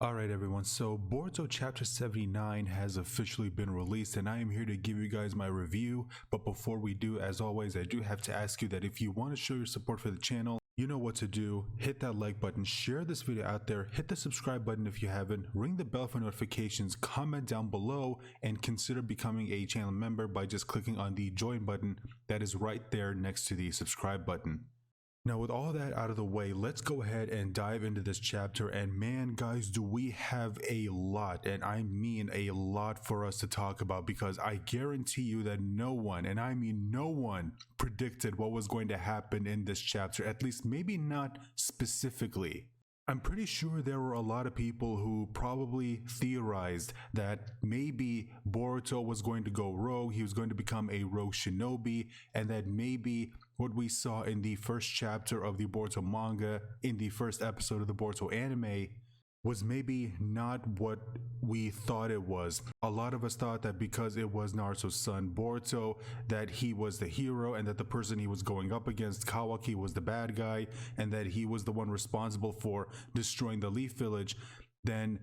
Alright everyone, so Boruto chapter 79 has officially been released and I am here to give you guys my review. But before we do, as always, I do have to ask you that if you want to show your support for the channel, you know what to do. Hit that like button, share this video out there, hit the subscribe button if you haven't, ring the bell for notifications, comment down below, and consider becoming a channel member by just clicking on the join button that is right there next to the subscribe button. Now with all that out of the way, let's go ahead and dive into this chapter. And man, guys, do we have a lot, and I mean a lot, for us to talk about, because I guarantee you that no one, and I mean no one, predicted what was going to happen in this chapter, at least maybe not specifically. I'm pretty sure there were a lot of people who probably theorized that maybe Boruto was going to go rogue, he was going to become a rogue shinobi, and that maybe what we saw in the first chapter of the Boruto manga, in the first episode of the Boruto anime, was maybe not what we thought it was. A lot of us thought that because it was Naruto's son Boruto, that he was the hero, and that the person he was going up against, Kawaki, was the bad guy, and that he was the one responsible for destroying the Leaf Village. Then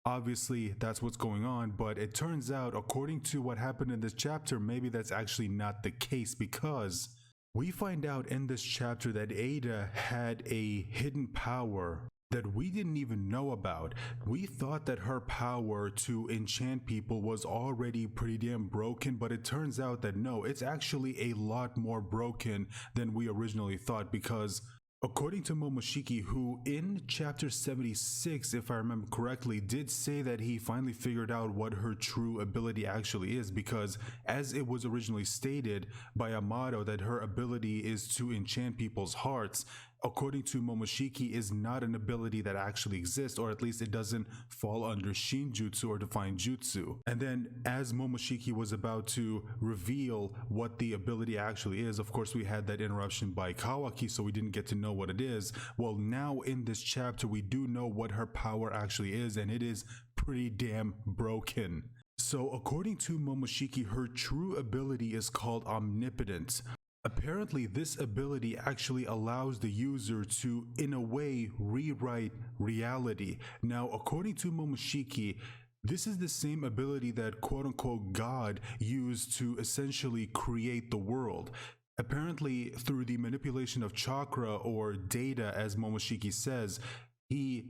obviously that's what's going on, but it turns out, according to what happened in this chapter, maybe that's actually not the case, because we find out in this chapter that Eida had a hidden power that we didn't even know about. We thought that her power to enchant people was already pretty damn broken, but it turns out that no, it's actually a lot more broken than we originally thought, because according to Momoshiki, who in chapter 76, if I remember correctly, did say that he finally figured out what her true ability actually is, because as it was originally stated by Amato that her ability is to enchant people's hearts, according to Momoshiki, is not an ability that actually exists, or at least it doesn't fall under Shinjutsu or Divine Jutsu. And then as Momoshiki was about to reveal what the ability actually is, of course we had that interruption by Kawaki, so we didn't get to know what it is. Well, now in this chapter we do know what her power actually is, and it is pretty damn broken. So according to Momoshiki, her true ability is called omnipotence. Apparently, this ability actually allows the user to, in a way, rewrite reality. Now, according to Momoshiki, this is the same ability that quote-unquote God used to essentially create the world. Apparently, through the manipulation of chakra, or data, as Momoshiki says, he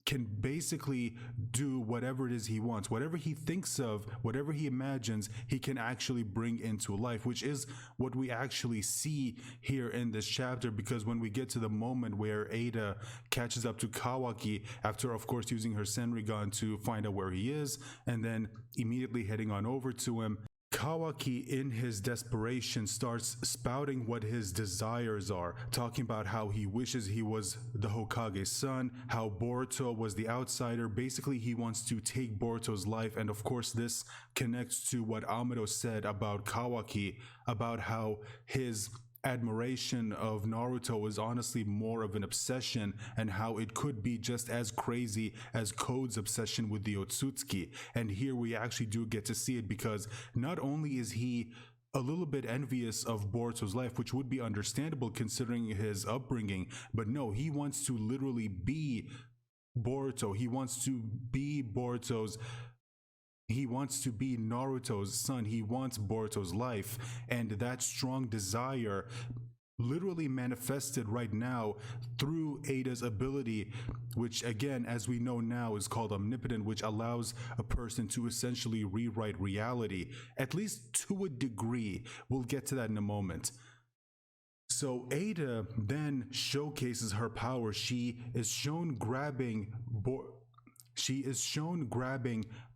can basically do whatever it is he wants. Whatever he thinks of, whatever he imagines, he can actually bring into life, which is what we actually see here in this chapter, because when we get to the moment where Eida catches up to Kawaki, after of course using her Senrigan to find out where he is, and then immediately heading on over to him, Kawaki, in his desperation, starts spouting what his desires are, talking about how he wishes he was the Hokage's son, how Boruto was the outsider. Basically, he wants to take Boruto's life, and of course this connects to what Amato said about Kawaki, about how his admiration of Naruto is honestly more of an obsession, and how it could be just as crazy as Code's obsession with the Otsutsuki. And here we actually do get to see it, because not only is he a little bit envious of Boruto's life, which would be understandable considering his upbringing, but no, he wants to literally be Boruto. He wants to be Naruto's son. He wants Boruto's life, and that strong desire literally manifested right now through Eida's ability, which again, as we know now, is called omnipotent, which allows a person to essentially rewrite reality, at least to a degree. We'll get to that in a moment. So Eida then showcases her power. She is shown grabbing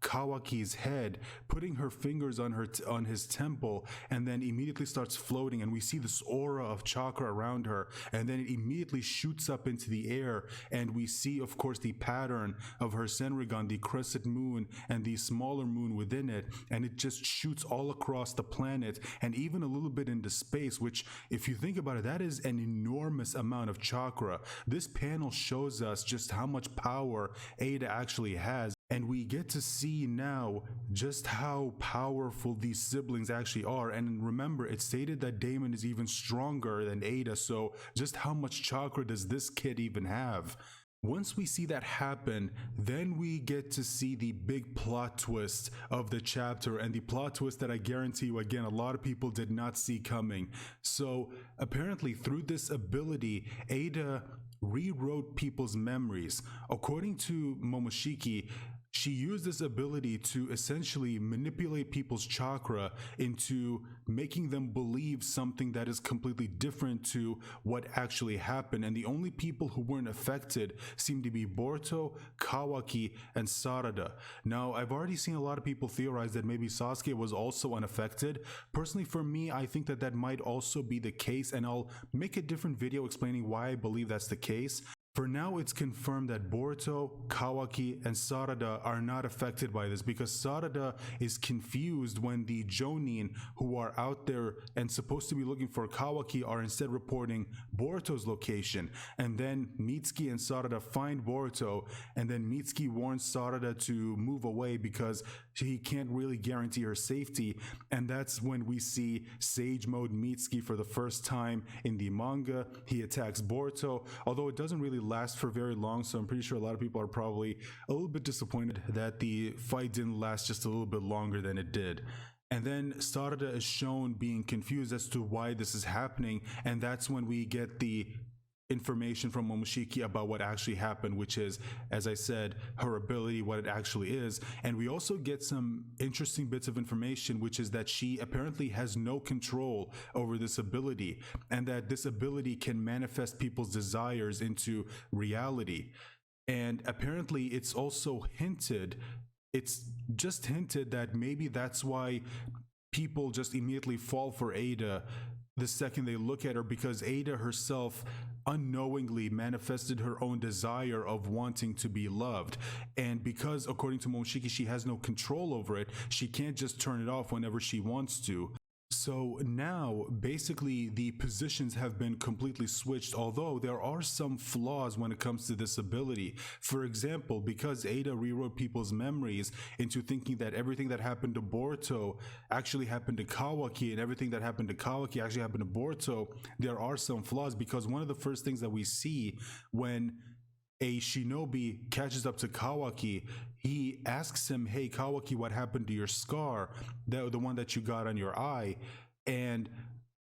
Kawaki's head, putting her fingers on his temple, and then immediately starts floating, and we see this aura of chakra around her, and then it immediately shoots up into the air, and we see of course the pattern of her Senrigan, the crescent moon and the smaller moon within it, and it just shoots all across the planet and even a little bit into space, which, if you think about it, that is an enormous amount of chakra. This panel shows us just how much power Eida actually has, and we get to see now just how powerful these siblings actually are. And remember, it's stated that Damon is even stronger than Eida, so just how much chakra does this kid even have? Once we see that happen, then we get to see the big plot twist of the chapter, and the plot twist that I guarantee you, again, a lot of people did not see coming. So apparently through this ability, Eida rewrote people's memories. According to Momoshiki, she used this ability to essentially manipulate people's chakra into making them believe something that is completely different to what actually happened. And the only people who weren't affected seem to be Boruto, Kawaki, and Sarada. Now, I've already seen a lot of people theorize that maybe Sasuke was also unaffected. Personally, for me, I think that that might also be the case, and I'll make a different video explaining why I believe that's the case. For now, it's confirmed that Boruto, Kawaki, and Sarada are not affected by this, because Sarada is confused when the Jonin who are out there and supposed to be looking for Kawaki are instead reporting Boruto's location. And then Mitsuki and Sarada find Boruto, and then Mitsuki warns Sarada to move away because he can't really guarantee her safety. And that's when we see Sage Mode Mitsuki for the first time in the manga. He attacks Boruto, although it doesn't really last for very long, so I'm pretty sure a lot of people are probably a little bit disappointed that the fight didn't last just a little bit longer than it did. And then Sarada is shown being confused as to why this is happening, and that's when we get the information from Momoshiki about what actually happened, which is, as I said, her ability, what it actually is. And we also get some interesting bits of information, which is that she apparently has no control over this ability, and that this ability can manifest people's desires into reality. And apparently it's also hinted, it's just hinted that maybe that's why people just immediately fall for Eida the second they look at her, because Eida herself unknowingly manifested her own desire of wanting to be loved. And because, according to Momoshiki, she has no control over it, she can't just turn it off whenever she wants to. So now, basically, the positions have been completely switched, although there are some flaws when it comes to this ability. For example, because Eida rewrote people's memories into thinking that everything that happened to Boruto actually happened to Kawaki, and everything that happened to Kawaki actually happened to Boruto, there are some flaws, because one of the first things that we see when a shinobi catches up to Kawaki, he asks him, "Hey Kawaki, what happened to your scar, the one that you got on your eye?" And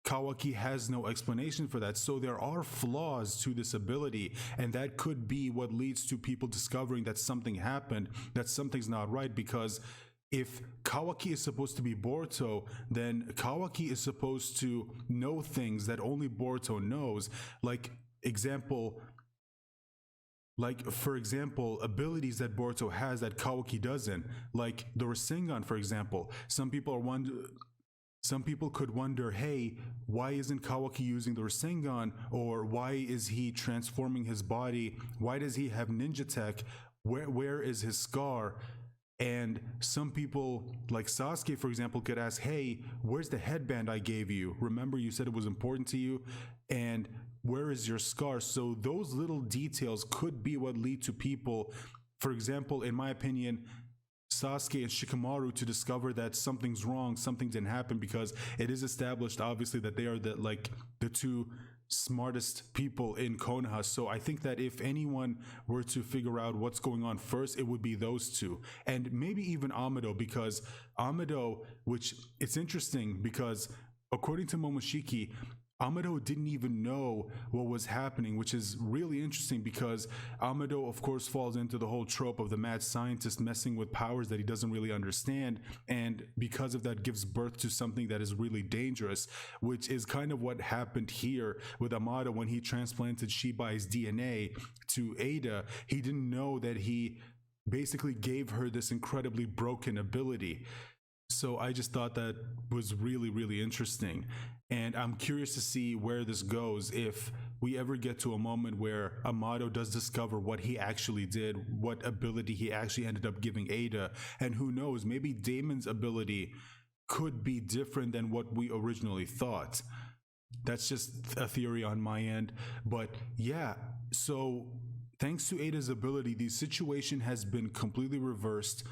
Kawaki has no explanation for that. So there are flaws to this ability, and that could be what leads to people discovering that something happened, that something's not right. Because if Kawaki is supposed to be Boruto, then Kawaki is supposed to know things that only Boruto knows. For example, abilities that Boruto has that Kawaki doesn't, like the Rasengan, for example. Some people could wonder, hey, why isn't Kawaki using the Rasengan? Or why is he transforming his body? Why does he have ninja tech? Where is his scar? And some people, like Sasuke, for example, could ask, hey, where's the headband I gave you? Remember, you said it was important to you? And where is your scar? So those little details could be what lead to people, for example, in my opinion, Sasuke and Shikamaru, to discover that something's wrong, something didn't happen, because it is established, obviously, that they are the two smartest people in Konoha. So I think that if anyone were to figure out what's going on first, it would be those two, and maybe even Amado, because Amado, which it's interesting because according to Momoshiki, Amado didn't even know what was happening, which is really interesting because Amado, of course, falls into the whole trope of the mad scientist messing with powers that he doesn't really understand, and because of that gives birth to something that is really dangerous, which is kind of what happened here with Amado when he transplanted Shibai's DNA to Eida. He didn't know that he basically gave her this incredibly broken ability. So I just thought that was really, really interesting. And I'm curious to see where this goes if we ever get to a moment where Amado does discover what he actually did, what ability he actually ended up giving Eida. And who knows, maybe Damon's ability could be different than what we originally thought. That's just a theory on my end. But yeah, so thanks to Eida's ability, the situation has been completely reversed.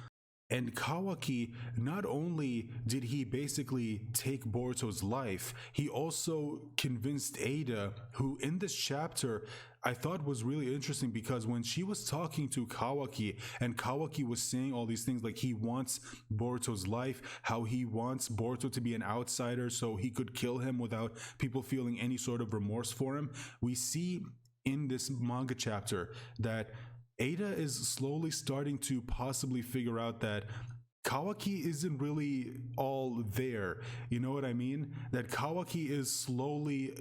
And Kawaki, not only did he basically take Boruto's life, he also convinced Eida, who in this chapter I thought was really interesting, because when she was talking to Kawaki and Kawaki was saying all these things like he wants Boruto's life, how he wants Boruto to be an outsider so he could kill him without people feeling any sort of remorse for him, we see in this manga chapter that Eida is slowly starting to possibly figure out that Kawaki isn't really all there. You know what I mean? That Kawaki is slowly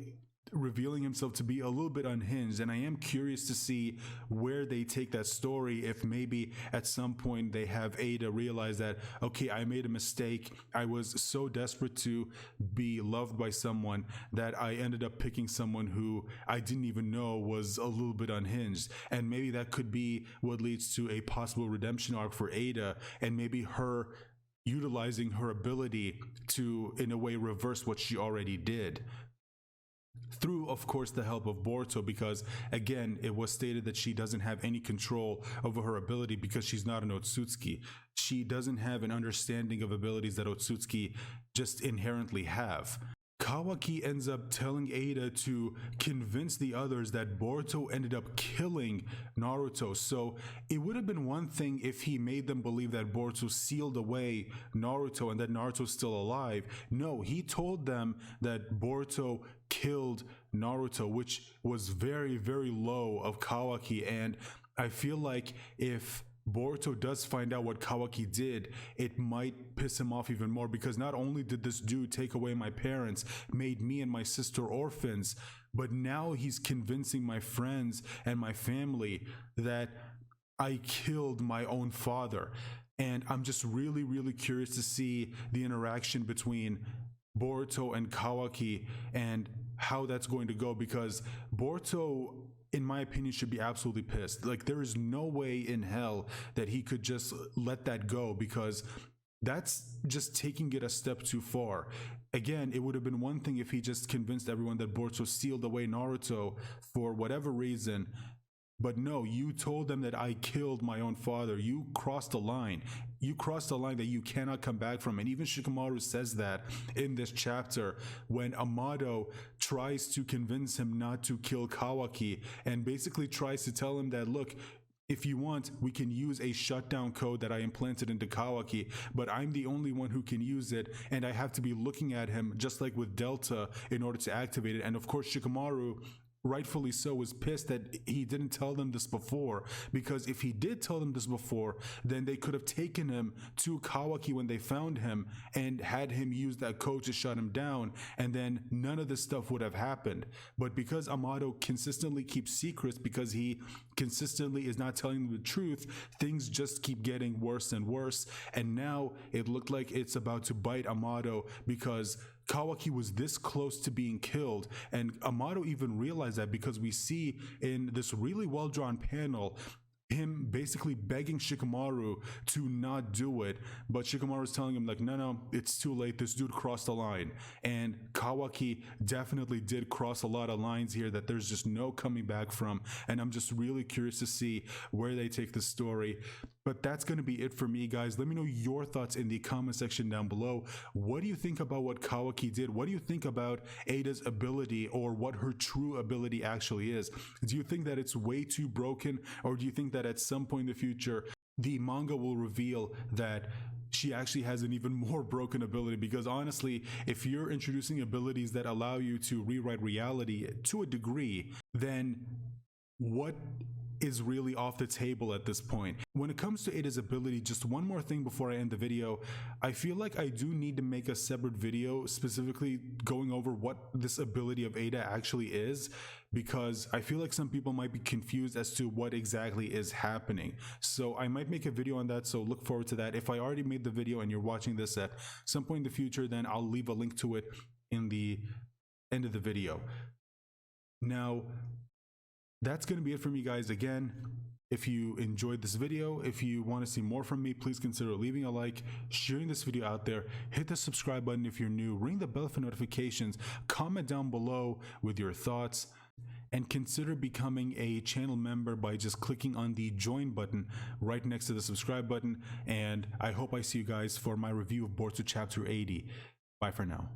revealing himself to be a little bit unhinged, and I am curious to see where they take that story. If maybe at some point they have Eida realize that, okay, I made a mistake, I was so desperate to be loved by someone that I ended up picking someone who I didn't even know was a little bit unhinged, and maybe that could be what leads to a possible redemption arc for Eida, and maybe her utilizing her ability to in a way reverse what she already did, through of course the help of Boruto, because again it was stated that she doesn't have any control over her ability because she's not an Otsutsuki. She doesn't have an understanding of abilities that Otsutsuki just inherently have. Kawaki ends up telling Eida to convince the others that Boruto ended up killing Naruto. So it would have been one thing if he made them believe that Boruto sealed away Naruto and that Naruto's still alive. No, he told them that Boruto killed Naruto, which was very, very low of Kawaki. And I feel like if Boruto does find out what Kawaki did, it might piss him off even more, because not only did this dude take away my parents, made me and my sister orphans, but now he's convincing my friends and my family that I killed my own father. And I'm just really, really curious to see the interaction between Boruto and Kawaki and how that's going to go, because Boruto, in my opinion, should be absolutely pissed. Like, there is no way in hell that he could just let that go, because that's just taking it a step too far. Again, it would have been one thing if he just convinced everyone that Boruto sealed away Naruto for whatever reason. But no, you told them that I killed my own father. You crossed the line. You crossed the line that you cannot come back from. And even Shikamaru says that in this chapter when Amado tries to convince him not to kill Kawaki and basically tries to tell him that, look, if you want, we can use a shutdown code that I implanted into Kawaki, but I'm the only one who can use it, and I have to be looking at him just like with Delta in order to activate it. And of course, Shikamaru, rightfully so, was pissed that he didn't tell them this before, because if he did tell them this before, then they could have taken him to Kawaki when they found him and had him use that code to shut him down, and then none of this stuff would have happened. But because Amado consistently keeps secrets, because he consistently is not telling them the truth, things just keep getting worse and worse, and now it looked like it's about to bite Amado, because Kawaki was this close to being killed, and Amado even realized that, because we see in this really well-drawn panel him basically begging Shikamaru to not do it, but Shikamaru's telling him like, no, it's too late, this dude crossed the line. And Kawaki definitely did cross a lot of lines here that there's just no coming back from, and I'm just really curious to see where they take the story. But that's going to be it for me, guys. Let me know your thoughts in the comment section down below. What do you think about what Kawaki did? What do you think about Eida's ability, or what her true ability actually is? Do you think that it's way too broken, or do you think that at some point in the future the manga will reveal that she actually has an even more broken ability? Because honestly, if you're introducing abilities that allow you to rewrite reality to a degree, then what is really off the table at this point? When it comes to Eida's ability, just one more thing before I end the video, I feel like I do need to make a separate video specifically going over what this ability of Eida actually is, because I feel like some people might be confused as to what exactly is happening. So I might make a video on that, so look forward to that. If I already made the video and you're watching this at some point in the future, then I'll leave a link to it in the end of the video. Now, that's going to be it for me, guys. Again, if you enjoyed this video, if you want to see more from me, please consider leaving a like, sharing this video out there, hit the subscribe button if you're new, ring the bell for notifications, comment down below with your thoughts, and consider becoming a channel member by just clicking on the join button right next to the subscribe button. And I hope I see you guys for my review of Boruto chapter 80. Bye for now.